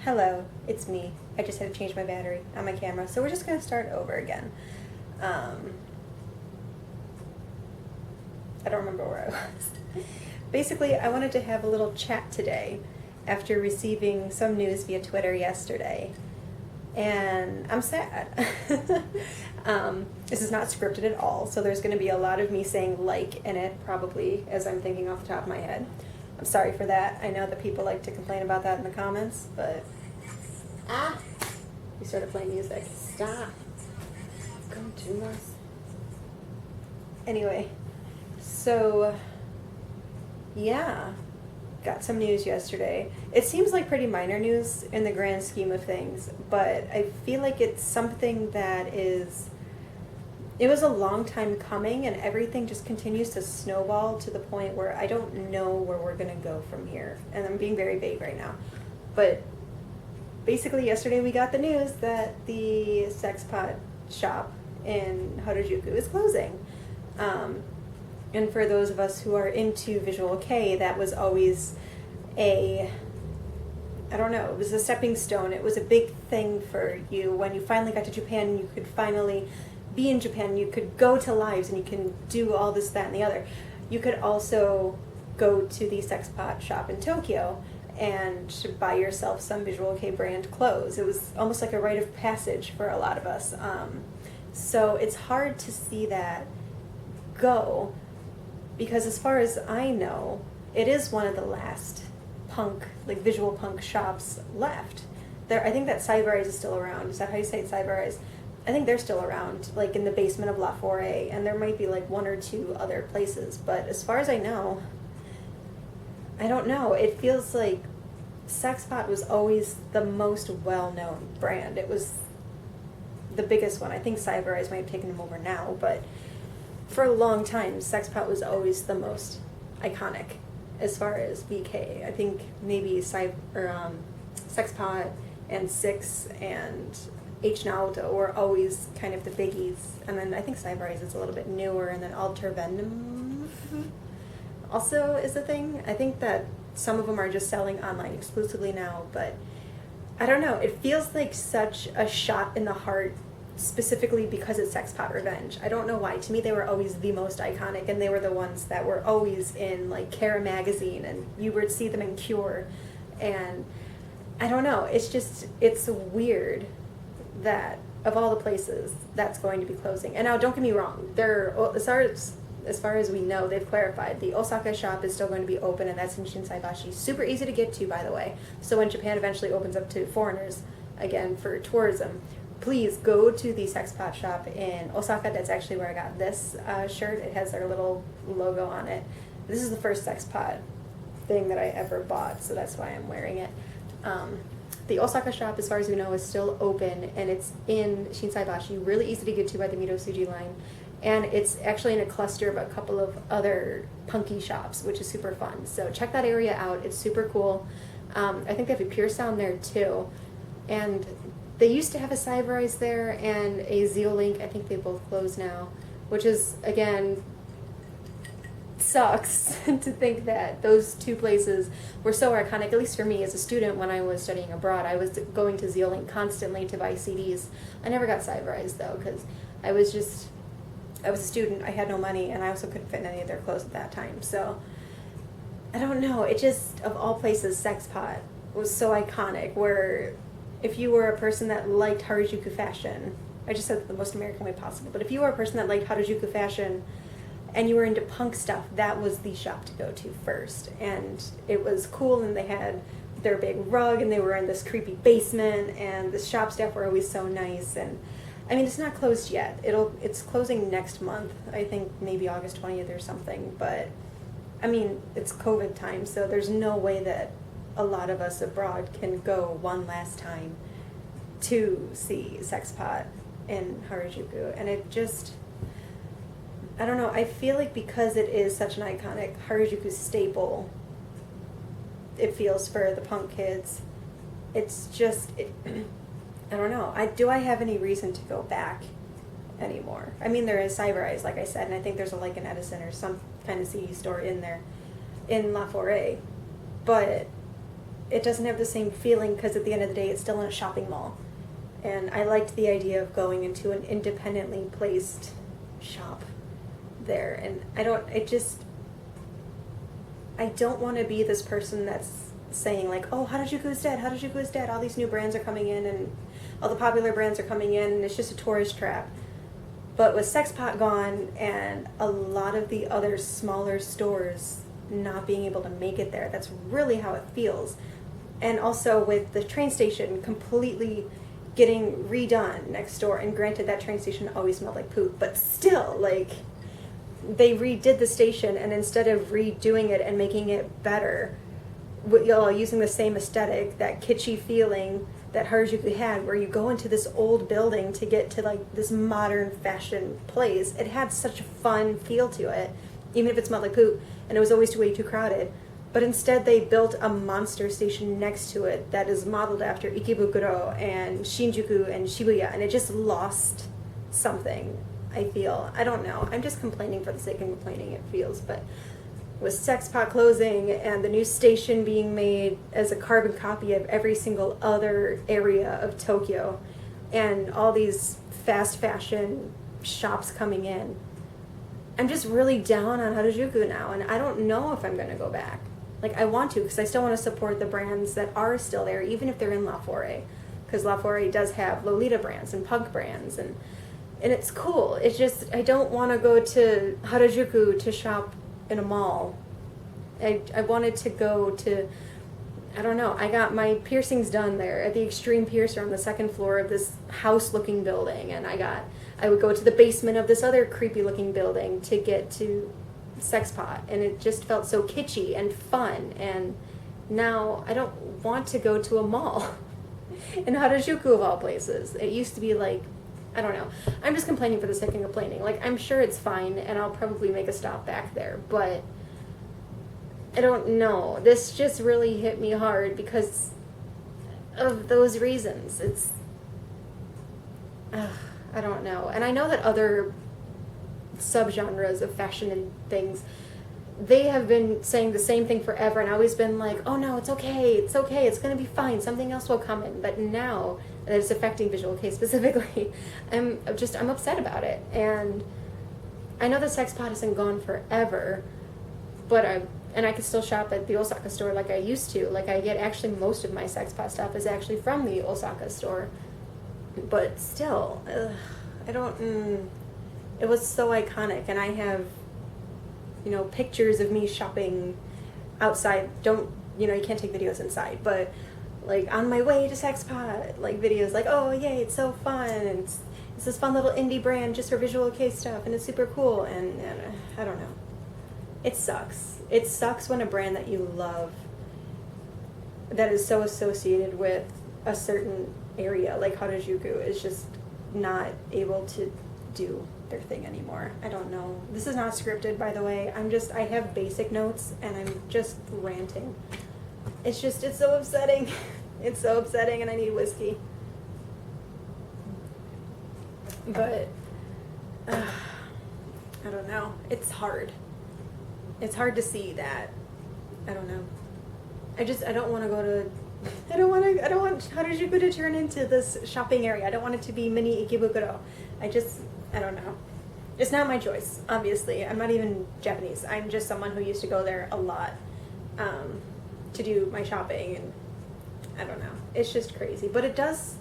Hello, it's me. I just had to change my battery on my camera, so we're just going to start over again. I don't remember where I was. Basically, I wanted to have a little chat today after receiving some news via Twitter yesterday, and I'm sad. This is not scripted at all, so there's going to be a lot of me saying like in it, probably, as I'm thinking off the top of my head. I'm sorry for that. I know that people like to complain about that in the comments, but... You started playing music. Stop. Come to us. Anyway, so... yeah. Got some news yesterday. It seems like pretty minor news in the grand scheme of things, but I feel like it's something that is... It was a long time coming, and everything just continues to snowball to the point where I don't know where we're going to go from here. And I'm being very vague right now. But basically yesterday we got the news that the Sexpot shop in Harajuku is closing. And for those of us who are into visual kei, that was always I don't know, it was a stepping stone. It was a big thing for you when you finally got to Japan. You could finally be in Japan. You could go to lives and you can do all this, that, and the other. You could also go to the Sexpot shop in Tokyo and buy yourself some visual kei brand clothes. It was almost like a rite of passage for a lot of us. So it's hard to see that go, because as far as I know, it is one of the last punk, like visual punk shops left. I think that Cybereyes is still around. Is that how you say it, Cybereyes? I think they're still around, like in the basement of La Forêt, and there might be like one or two other places. But as far as I know, I don't know. It feels like Sexpot was always the most well-known brand. It was the biggest one. I think Cybereyes might have taken them over now, but for a long time, Sexpot was always the most iconic as far as Vkei. I think maybe Sexpot and Six and H Naoto were always kind of the biggies, and then I think Cybereyes is a little bit newer, and then Alter Venom also is a thing. I think that some of them are just selling online exclusively now, but I don't know. It feels like such a shot in the heart, specifically because it's Sexpot Revenge. I don't know why. To me, they were always the most iconic, and they were the ones that were always in like Kara magazine, and you would see them in Cure, and I don't know. It's weird that of all the places that's going to be closing. And now don't get me wrong, as far as we know, they've clarified the Osaka shop is still going to be open, and that's in Shinsaibashi. Super easy to get to, by the way. So when Japan eventually opens up to foreigners again for tourism, please go to the Sexpot shop in Osaka. That's actually where I got this shirt. It has their little logo on it. This is the first Sexpot thing that I ever bought, so that's why I'm wearing it. The Osaka shop, as far as we know, is still open, and it's in Shinsaibashi, really easy to get to by the Midosuji line, and it's actually in a cluster of a couple of other punky shops, which is super fun. So check that area out. It's super cool. I think they have a Pure Sound there too, and they used to have a Cybereyes there and a Zeolink. I think they both closed now, which is, again, sucks to think that those two places were so iconic, at least for me as a student. When I was studying abroad, I was going to Zeolink constantly to buy CDs. I never got Cybereyes though, because I was a student, I had no money, and I also couldn't fit in any of their clothes at that time. So I don't know, it just, of all places, Sexpot was so iconic, where if you were a person that liked Harajuku fashion, I just said it the most American way possible, but if you were a person that liked Harajuku fashion and you were into punk stuff, that was the shop to go to first. And it was cool, and they had their big rug, and they were in this creepy basement, and the shop staff were always so nice. And I mean, it's not closed yet. It's closing next month. I think maybe August 20th or something, but I mean, it's COVID time, so there's no way that a lot of us abroad can go one last time to see Sexpot in Harajuku. And it just, I don't know, I feel like because it is such an iconic Harajuku staple, it feels for the punk kids. It's just, I don't know. Do I have any reason to go back anymore? I mean, there is Cybereyes, like I said, and I think there's a Like an Edison or some kind of CD store in there, in La Forêt. But it doesn't have the same feeling because at the end of the day it's still in a shopping mall. And I liked the idea of going into an independently placed shop there. And I don't want to be this person that's saying like, oh, Harajuku is dead, all these new brands are coming in and all the popular brands are coming in and it's just a tourist trap. But with Sexpot gone and a lot of the other smaller stores not being able to make it there, that's really how it feels. And also with the train station completely getting redone next door, and granted that train station always smelled like poop, but still, like, they redid the station, and instead of redoing it and making it better, using the same aesthetic, that kitschy feeling that Harajuku had, where you go into this old building to get to like this modern fashion place, it had such a fun feel to it, even if it smelled like poop, and it was always way too crowded. But instead they built a monster station next to it that is modeled after Ikebukuro and Shinjuku and Shibuya, and it just lost something, I feel. I don't know. I'm just complaining for the sake of complaining, it feels. But with Sexpot closing and the new station being made as a carbon copy of every single other area of Tokyo, and all these fast fashion shops coming in, I'm just really down on Harajuku now, and I don't know if I'm going to go back. Like, I want to, because I still want to support the brands that are still there, even if they're in La Forêt. Because La Forêt does have Lolita brands and punk brands, and it's cool. It's just, I don't want to go to Harajuku to shop in a mall. I wanted to go to, I don't know, I got my piercings done there at the Extreme Piercer on the second floor of this house-looking building, and I would go to the basement of this other creepy-looking building to get to Sexpot, and it just felt so kitschy and fun. And now I don't want to go to a mall in Harajuku of all places. It used to be like, I don't know, I'm just complaining for the sake of complaining. Like, I'm sure it's fine and I'll probably make a stop back there, but I don't know, this just really hit me hard because of those reasons. It's I don't know. And I know that other subgenres of fashion and things, they have been saying the same thing forever, and I've always been like, oh no, it's okay, it's going to be fine, something else will come in. But now that it's affecting Visual Kei specifically, I'm upset about it. And I know the Sexpot isn't gone forever, but I can still shop at the Osaka store like I used to. Like, I get actually most of my Sexpot stuff is actually from the Osaka store, but still, it was so iconic, and I have, pictures of me shopping outside. You can't take videos inside, but like on my way to Sexpot, like videos like, oh yay, it's so fun, and it's this fun little indie brand just for Visual Kei stuff, and it's super cool, and I don't know. It sucks. It sucks when a brand that you love that is so associated with a certain area, like Harajuku, is just not able to do their thing anymore. I don't know. This is not scripted, by the way. I have basic notes, and I'm just ranting. It's so upsetting. It's so upsetting, and I need whiskey. But, I don't know. It's hard. It's hard to see that. I don't know. I don't want to go to, I don't want Harajuku to turn into this shopping area. I don't want it to be mini Ikebukuro. I don't know. It's not my choice, obviously. I'm not even Japanese. I'm just someone who used to go there a lot to do my shopping, and I don't know. It's just crazy. But it does,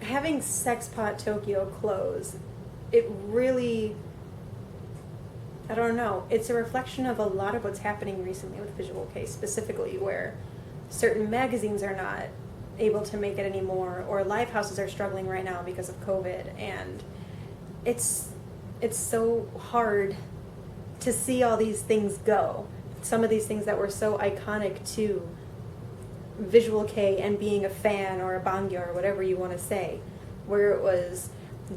having Sexpot Tokyo close, it really, I don't know. It's a reflection of a lot of what's happening recently with Visual Kei, specifically where certain magazines are not able to make it anymore, or live houses are struggling right now because of COVID, and it's so hard to see all these things go. Some of these things that were so iconic to Visual Kei and being a fan or a bangyo or whatever you want to say, where it was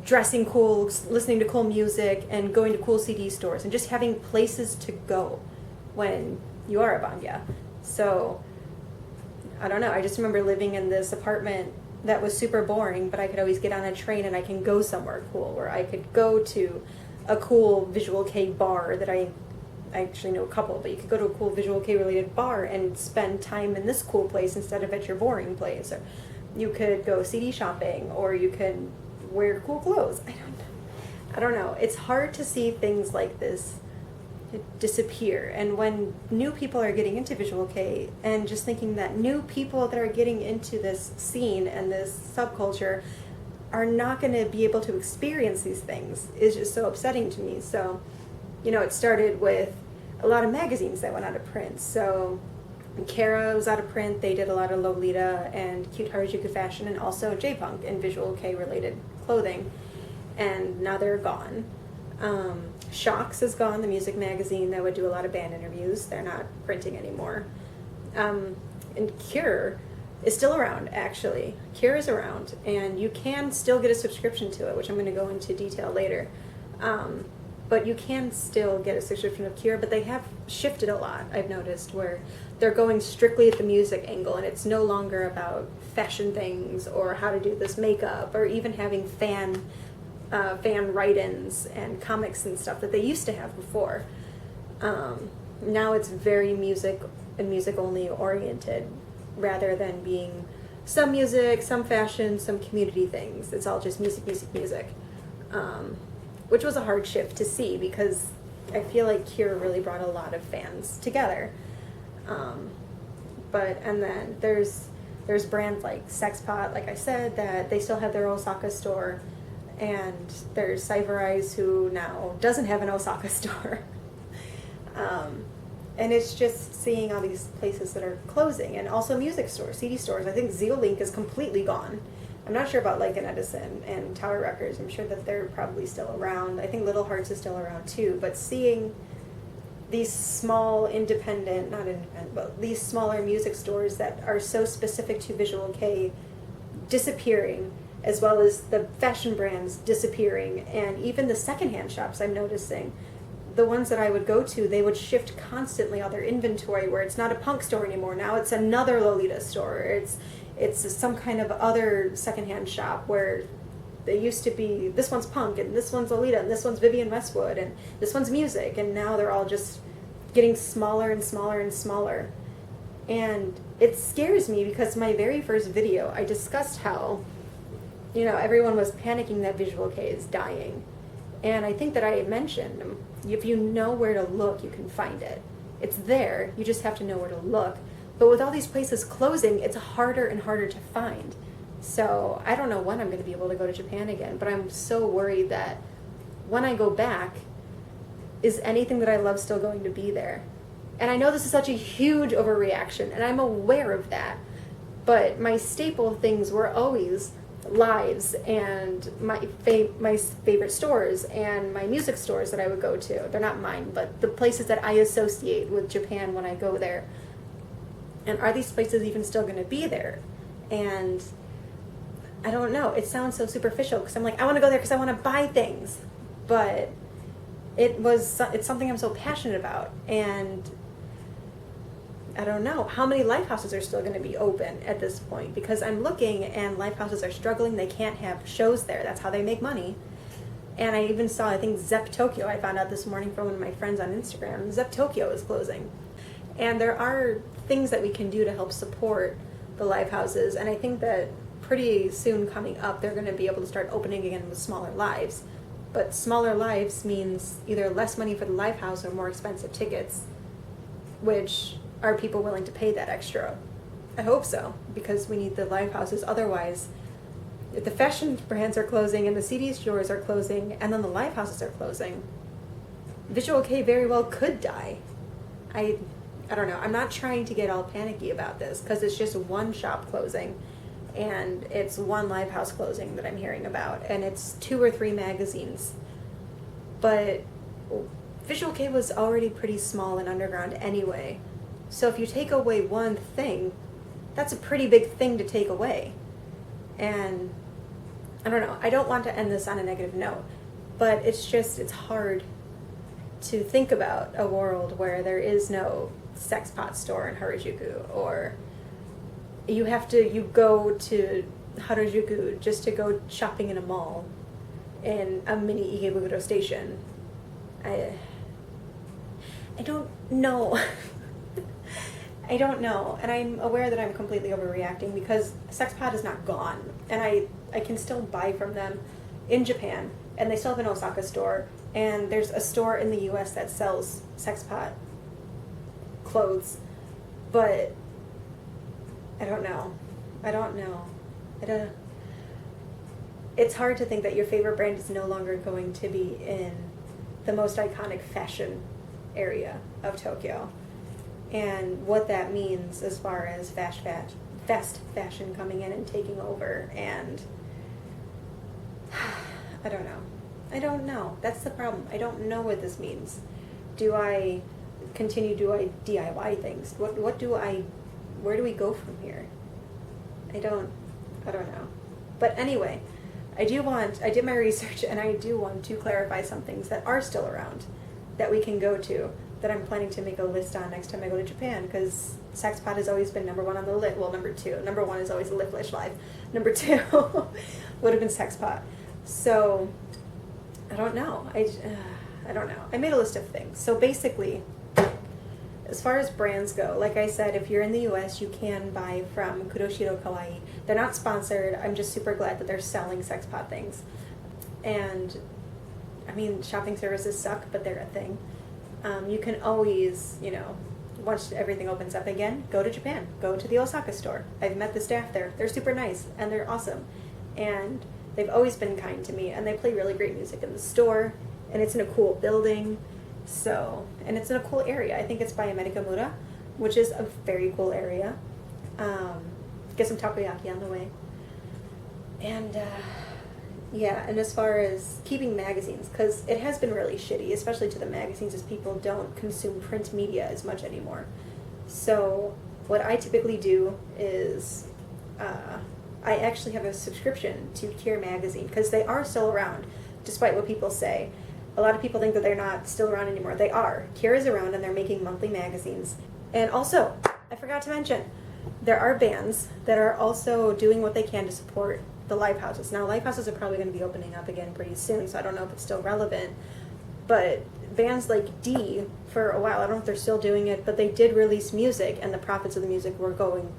dressing cool, listening to cool music, and going to cool CD stores, and just having places to go when you are a bangya. So, I don't know, I just remember living in this apartment that was super boring, but I could always get on a train and I can go somewhere cool, where I could go to a cool Visual Kei bar that I I actually know a couple, but you could go to a cool Visual Kei related bar and spend time in this cool place instead of at your boring place. Or you could go CD shopping, or you could wear cool clothes. I don't know. It's hard to see things like this disappear. And when new people are getting into Visual Kei, and just thinking that new people that are getting into this scene and this subculture are not going to be able to experience these things is just so upsetting to me. So, it started with a lot of magazines that went out of print. So Kara was out of print. They did a lot of Lolita and cute Harajuku fashion, and also J-punk and Visual Kei related clothing. And now they're gone. Shocks is gone, the music magazine that would do a lot of band interviews. They're not printing anymore. And Cure is still around, actually. Cure is around, and you can still get a subscription to it, which I'm going to go into detail later. But you can still get a subscription of Cure, but they have shifted a lot, I've noticed, where they're going strictly at the music angle, and it's no longer about fashion things or how to do this makeup, or even having fan write-ins and comics and stuff that they used to have before. Now it's very music and music only oriented, rather than being some music, some fashion, some community things. It's all just music, which was a hard shift to see, because I feel like Cure really brought a lot of fans together. And then there's brands like Sexpot, like I said, that they still have their Osaka store. And there's Cyber Eyes, who now doesn't have an Osaka store. And it's just seeing all these places that are closing, and also music stores, CD stores. I think Zeolink is completely gone. I'm not sure about Like and Edison and Tower Records. I'm sure that they're probably still around. I think Little Hearts is still around too. But seeing these small these smaller music stores that are so specific to Visual Kei disappearing, as well as the fashion brands disappearing, and even the secondhand shops I'm noticing. The ones that I would go to, they would shift constantly all their inventory, where it's not a punk store anymore. Now it's another Lolita store. It's some kind of other secondhand shop, where they used to be, this one's punk, and this one's Lolita, and this one's Vivienne Westwood, and this one's music, and now they're all just getting smaller and smaller and smaller. And it scares me, because my very first video, I discussed how, everyone was panicking that Visual Kei is dying. And I think that I mentioned, if you know where to look, you can find it. It's there, you just have to know where to look. But with all these places closing, it's harder and harder to find. So I don't know when I'm going to be able to go to Japan again, but I'm so worried that when I go back, is anything that I love still going to be there? And I know this is such a huge overreaction, and I'm aware of that. But my staple things were always lives and my favorite stores and my music stores that I would go to. They're not mine, but the places that I associate with Japan when I go there. And are these places even still going to be there? And I don't know. It sounds so superficial, because I'm like, I want to go there because I want to buy things. But it's something I'm so passionate about. And I don't know how many live houses are still going to be open at this point, because I'm looking and live houses are struggling. They can't have shows there. That's how they make money. And I even saw, I think Zep Tokyo, I found out this morning from one of my friends on Instagram, Zep Tokyo is closing. And there are things that we can do to help support the live houses. And I think that pretty soon coming up, they're going to be able to start opening again with smaller lives. But smaller lives means either less money for the live house or more expensive tickets, which are people willing to pay that extra? I hope so, because we need the live houses. Otherwise, if the fashion brands are closing and the CD stores are closing and then the live houses are closing, Visual Kei very well could die. I don't know. I'm not trying to get all panicky about this, because it's just one shop closing and it's one live house closing that I'm hearing about, and it's 2 or 3 magazines. But Visual Kei was already pretty small and underground anyway. So if you take away one thing, that's a pretty big thing to take away. And I don't know, I don't want to end this on a negative note, but it's hard to think about a world where there is no Sexpot store in Harajuku, or you go to Harajuku just to go shopping in a mall in a mini Ikebukuro station. I don't know. I don't know, and I'm aware that I'm completely overreacting because Sexpot is not gone, and I can still buy from them in Japan, and they still have an Osaka store, and there's a store in the US that sells Sexpot clothes, but I don't know. It's hard to think that your favorite brand is no longer going to be in the most iconic fashion area of Tokyo. And what that means as far as fast fashion coming in and taking over, and I don't know. That's the problem. I don't know what this means. Do I DIY things? Where do we go from here? I don't know. But anyway, I did my research, and I do want to clarify some things that are still around that we can go to, that I'm planning to make a list on next time I go to Japan, because Sexpot has always been number one on the list. Well, number two. Number one is always Liftlish Live. Number two would have been Sexpot. So, I don't know. I don't know. I made a list of things. So basically, as far as brands go, like I said, if you're in the US, you can buy from Kuroshiro Kawaii. They're not sponsored. I'm just super glad that they're selling Sexpot things. And, I mean, shopping services suck, but they're a thing. You can always, once everything opens up again, go to Japan. Go to the Osaka store. I've met the staff there. They're super nice, and they're awesome. And they've always been kind to me, and they play really great music in the store, and it's in a cool building. So, and it's in a cool area. I think it's by Amerikamura, which is a very cool area. Get some takoyaki on the way. And, yeah, and as far as keeping magazines, because it has been really shitty, especially to the magazines, as people don't consume print media as much anymore. So what I typically do is I actually have a subscription to Kier magazine, because they are still around, despite what people say. A lot of people think that they're not still around anymore. They are. Kier is around, and they're making monthly magazines. And also, I forgot to mention, there are bands that are also doing what they can to support the live houses. Now, live houses are probably going to be opening up again pretty soon, so I don't know if it's still relevant. But bands like D, for a while, I don't know if they're still doing it, but they did release music, and the profits of the music were going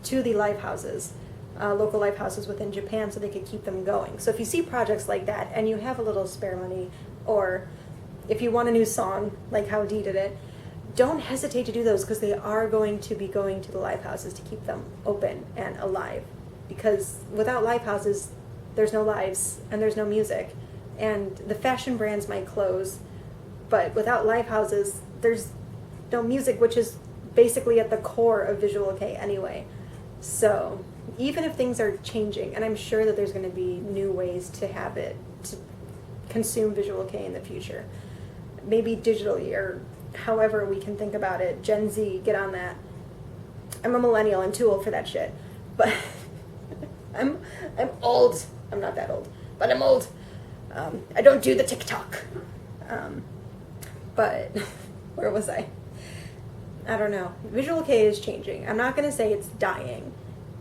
to the live houses, local live houses within Japan, so they could keep them going. So if you see projects like that, and you have a little spare money, or if you want a new song, like how D did it, don't hesitate to do those, because they are going to be going to the live houses to keep them open and alive. Because without live houses, there's no lives and there's no music. And the fashion brands might close, but without live houses, there's no music, which is basically at the core of Visual Kei anyway. So even if things are changing, and I'm sure that there's going to be new ways to have it, to consume Visual Kei in the future, maybe digitally or however we can think about it. Gen Z, get on that. I'm a millennial. I'm too old for that shit. But I'm old. I'm not that old, but I'm old. I don't do the TikTok. But where was I? I don't know. Visual Kei is changing. I'm not going to say it's dying,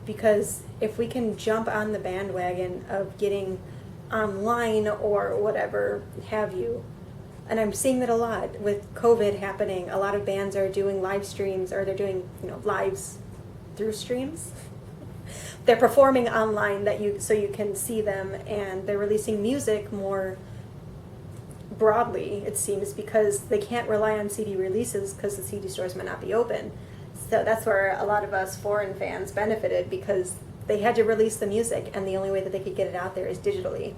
because if we can jump on the bandwagon of getting online or whatever have you, and I'm seeing that a lot with COVID happening. A lot of bands are doing live streams, or they're doing, lives through streams. They're performing online so you can see them, and they're releasing music more broadly, it seems, because they can't rely on CD releases because the CD stores might not be open. So that's where a lot of us foreign fans benefited, because they had to release the music, and the only way that they could get it out there is digitally.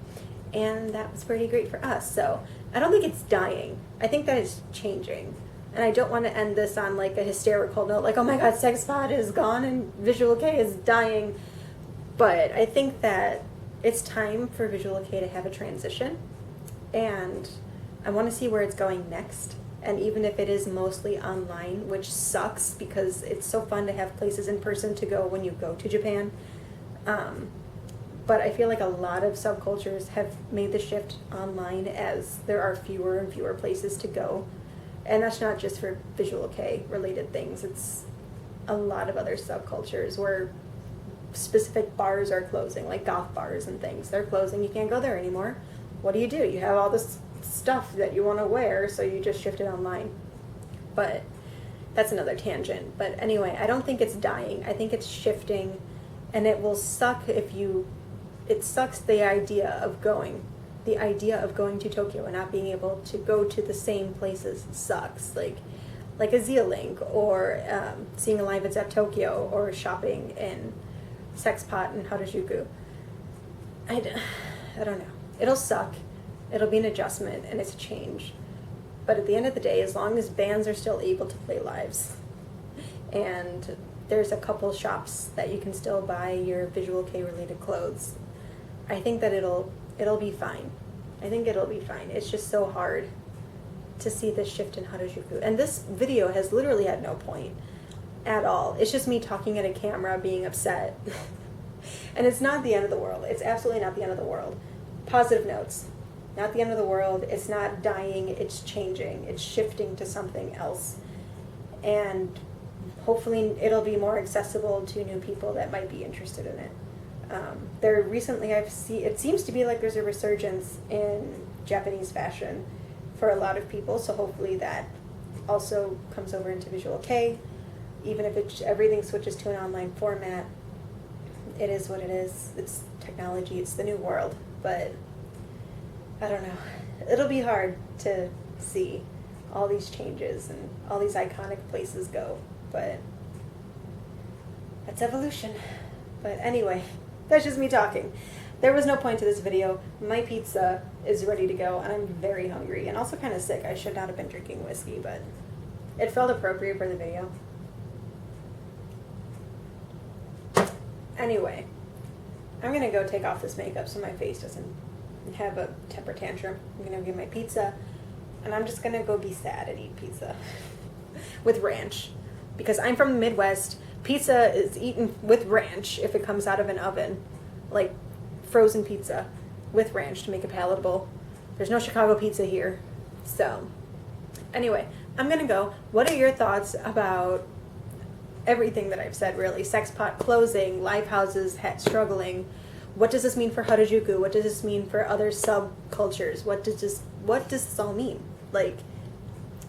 And that was pretty great for us. So I don't think it's dying. I think that it's changing. And I don't want to end this on like a hysterical note, like, oh my god, Sexpot is gone and Visual Kei is dying. But I think that it's time for Visual Kei to have a transition. And I want to see where it's going next. And even if it is mostly online, which sucks because it's so fun to have places in person to go when you go to Japan. But I feel like a lot of subcultures have made the shift online, as there are fewer and fewer places to go. And that's not just for Visual Kei related things. It's a lot of other subcultures where specific bars are closing, like goth bars and things. They're closing. You can't go there anymore. What do? You have all this stuff that you want to wear, so you just shift it online. But that's another tangent. But anyway, I don't think it's dying. I think it's shifting, and it will suck if you, it sucks the idea of going to Tokyo and not being able to go to the same places sucks. Like a Z-Link, or seeing a live at Tokyo, or shopping in Sexpot and Harajuku. I don't know. It'll suck. It'll be an adjustment, and it's a change. But at the end of the day, as long as bands are still able to play lives, and there's a couple shops that you can still buy your Visual Kei related clothes, I think that it'll be fine. I think it'll be fine. It's just so hard to see this shift in Harajuku. And this video has literally had no point at all. It's just me talking at a camera, being upset. And it's not the end of the world. It's absolutely not the end of the world. Positive notes. Not the end of the world. It's not dying. It's changing. It's shifting to something else. And hopefully it'll be more accessible to new people that might be interested in it. There recently, it seems to be like there's a resurgence in Japanese fashion for a lot of people, so hopefully that also comes over into Visual Kei. Even if everything switches to an online format, it is what it is. It's technology, it's the new world, but I don't know. It'll be hard to see all these changes and all these iconic places go, but that's evolution. But anyway, that's just me talking. There was no point to this video. My pizza is ready to go, and I'm very hungry and also kind of sick. I should not have been drinking whiskey, but it felt appropriate for the video. Anyway, I'm gonna go take off this makeup so my face doesn't have a temper tantrum. I'm gonna get my pizza, and I'm just gonna go be sad and eat pizza with ranch, because I'm from the Midwest. Pizza is eaten with ranch if it comes out of an oven, like frozen pizza with ranch to make it palatable. There's no Chicago pizza here. So anyway, I'm gonna go. What are your thoughts about everything that I've said, really? Sexpot closing, live houses struggling. What does this mean for Harajuku? What does this mean for other subcultures? What does this all mean? Like,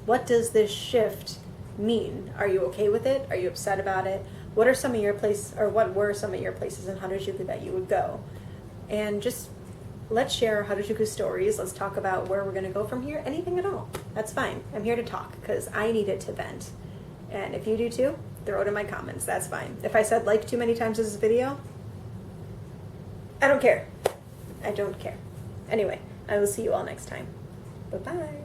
what does this shift mean? Are you okay with it? Are you upset about it? What were some of your places in Harajuku that you would go? And just let's share Harajuku stories. Let's talk about where we're going to go from here. Anything at all. That's fine. I'm here to talk because I need it to vent. And if you do too, throw it in my comments. That's fine. If I said like too many times in this video, I don't care. I don't care. Anyway, I will see you all next time. Bye-bye.